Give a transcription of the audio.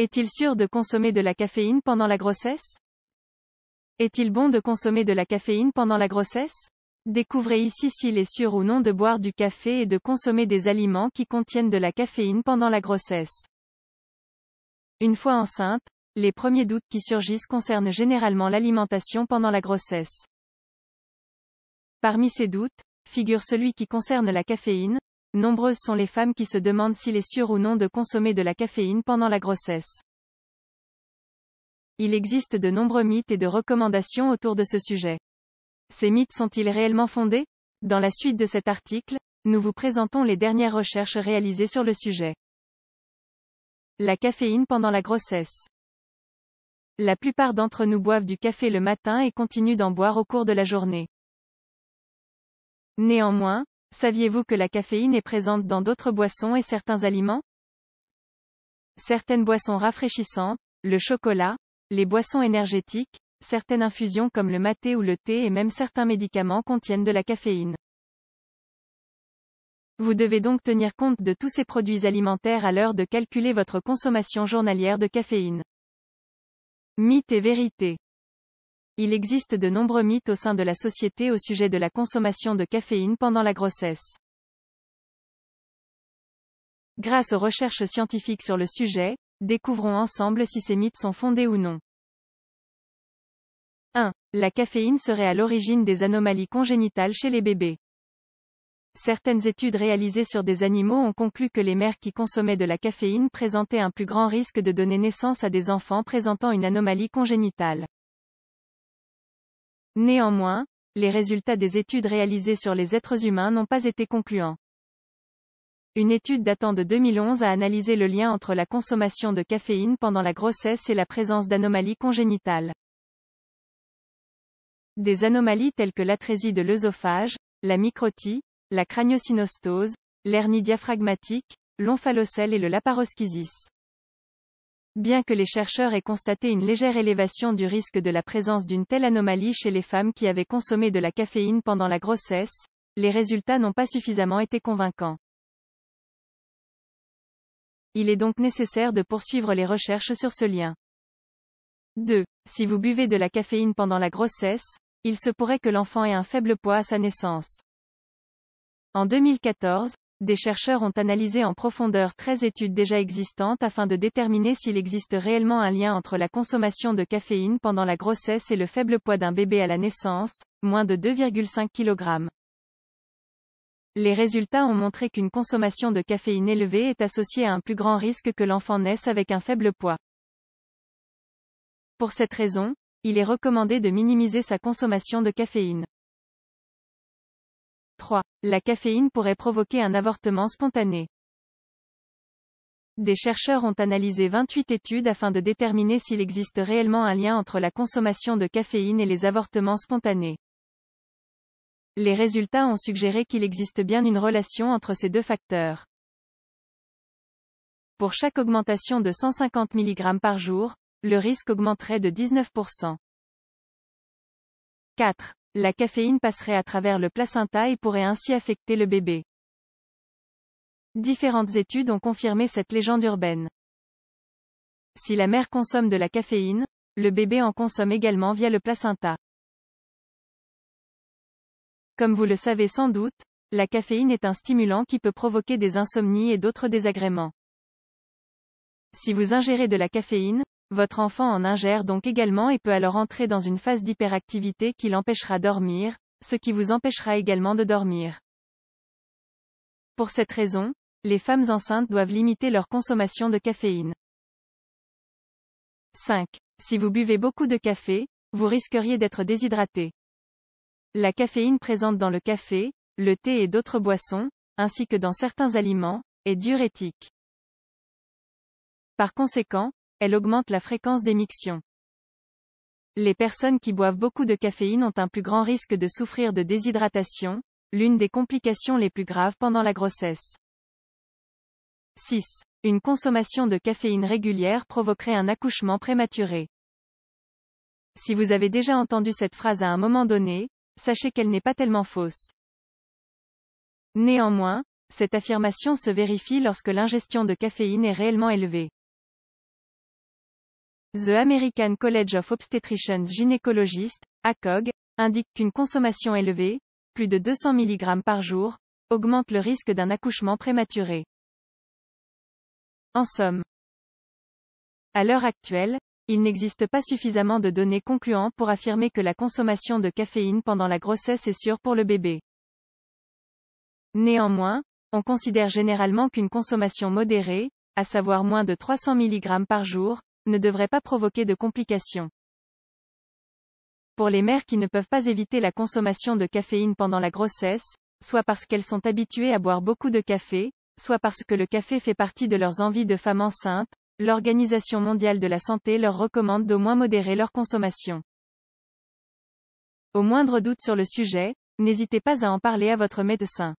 Est-il sûr de consommer de la caféine pendant la grossesse? Est-il bon de consommer de la caféine pendant la grossesse? Découvrez ici s'il est sûr ou non de boire du café et de consommer des aliments qui contiennent de la caféine pendant la grossesse. Une fois enceinte, les premiers doutes qui surgissent concernent généralement l'alimentation pendant la grossesse. Parmi ces doutes, figure celui qui concerne la caféine. Nombreuses sont les femmes qui se demandent s'il est sûr ou non de consommer de la caféine pendant la grossesse. Il existe de nombreux mythes et de recommandations autour de ce sujet. Ces mythes sont-ils réellement fondés? Dans la suite de cet article, nous vous présentons les dernières recherches réalisées sur le sujet. La caféine pendant la grossesse. La plupart d'entre nous boivent du café le matin et continuent d'en boire au cours de la journée. Néanmoins, saviez-vous que la caféine est présente dans d'autres boissons et certains aliments? Certaines boissons rafraîchissantes, le chocolat, les boissons énergétiques, certaines infusions comme le maté ou le thé et même certains médicaments contiennent de la caféine. Vous devez donc tenir compte de tous ces produits alimentaires à l'heure de calculer votre consommation journalière de caféine. Mythes et vérités. Il existe de nombreux mythes au sein de la société au sujet de la consommation de caféine pendant la grossesse. Grâce aux recherches scientifiques sur le sujet, découvrons ensemble si ces mythes sont fondés ou non. 1. La caféine serait à l'origine des anomalies congénitales chez les bébés. Certaines études réalisées sur des animaux ont conclu que les mères qui consommaient de la caféine présentaient un plus grand risque de donner naissance à des enfants présentant une anomalie congénitale. Néanmoins, les résultats des études réalisées sur les êtres humains n'ont pas été concluants. Une étude datant de 2011 a analysé le lien entre la consommation de caféine pendant la grossesse et la présence d'anomalies congénitales. Des anomalies telles que l'atrésie de l'œsophage, la microtie, la craniosynostose, l'hernie diaphragmatique, l'omphalocèle et le laparoschisis. Bien que les chercheurs aient constaté une légère élévation du risque de la présence d'une telle anomalie chez les femmes qui avaient consommé de la caféine pendant la grossesse, les résultats n'ont pas suffisamment été convaincants. Il est donc nécessaire de poursuivre les recherches sur ce lien. 2. Si vous buvez de la caféine pendant la grossesse, il se pourrait que l'enfant ait un faible poids à sa naissance. En 2014, des chercheurs ont analysé en profondeur 13 études déjà existantes afin de déterminer s'il existe réellement un lien entre la consommation de caféine pendant la grossesse et le faible poids d'un bébé à la naissance, moins de 2,5 kg. Les résultats ont montré qu'une consommation de caféine élevée est associée à un plus grand risque que l'enfant naisse avec un faible poids. Pour cette raison, il est recommandé de minimiser sa consommation de caféine. 3. La caféine pourrait provoquer un avortement spontané. Des chercheurs ont analysé 28 études afin de déterminer s'il existe réellement un lien entre la consommation de caféine et les avortements spontanés. Les résultats ont suggéré qu'il existe bien une relation entre ces deux facteurs. Pour chaque augmentation de 150 mg par jour, le risque augmenterait de 19%. 4. La caféine passerait à travers le placenta et pourrait ainsi affecter le bébé. Différentes études ont confirmé cette légende urbaine. Si la mère consomme de la caféine, le bébé en consomme également via le placenta. Comme vous le savez sans doute, la caféine est un stimulant qui peut provoquer des insomnies et d'autres désagréments. Si vous ingérez de la caféine, votre enfant en ingère donc également et peut alors entrer dans une phase d'hyperactivité qui l'empêchera dormir, ce qui vous empêchera également de dormir. Pour cette raison, les femmes enceintes doivent limiter leur consommation de caféine. 5. Si vous buvez beaucoup de café, vous risqueriez d'être déshydraté. La caféine présente dans le café, le thé et d'autres boissons, ainsi que dans certains aliments, est diurétique. Par conséquent, elle augmente la fréquence d'émiction. Les personnes qui boivent beaucoup de caféine ont un plus grand risque de souffrir de déshydratation, l'une des complications les plus graves pendant la grossesse. 6. Une consommation de caféine régulière provoquerait un accouchement prématuré. Si vous avez déjà entendu cette phrase à un moment donné, sachez qu'elle n'est pas tellement fausse. Néanmoins, cette affirmation se vérifie lorsque l'ingestion de caféine est réellement élevée. The American College of Obstetricians Gynécologistes, ACOG, indique qu'une consommation élevée, plus de 200 mg par jour, augmente le risque d'un accouchement prématuré. En somme, à l'heure actuelle, il n'existe pas suffisamment de données concluantes pour affirmer que la consommation de caféine pendant la grossesse est sûre pour le bébé. Néanmoins, on considère généralement qu'une consommation modérée, à savoir moins de 300 mg par jour, ne devrait pas provoquer de complications. Pour les mères qui ne peuvent pas éviter la consommation de caféine pendant la grossesse, soit parce qu'elles sont habituées à boire beaucoup de café, soit parce que le café fait partie de leurs envies de femmes enceintes, l'Organisation mondiale de la santé leur recommande d'au moins modérer leur consommation. Au moindre doute sur le sujet, n'hésitez pas à en parler à votre médecin.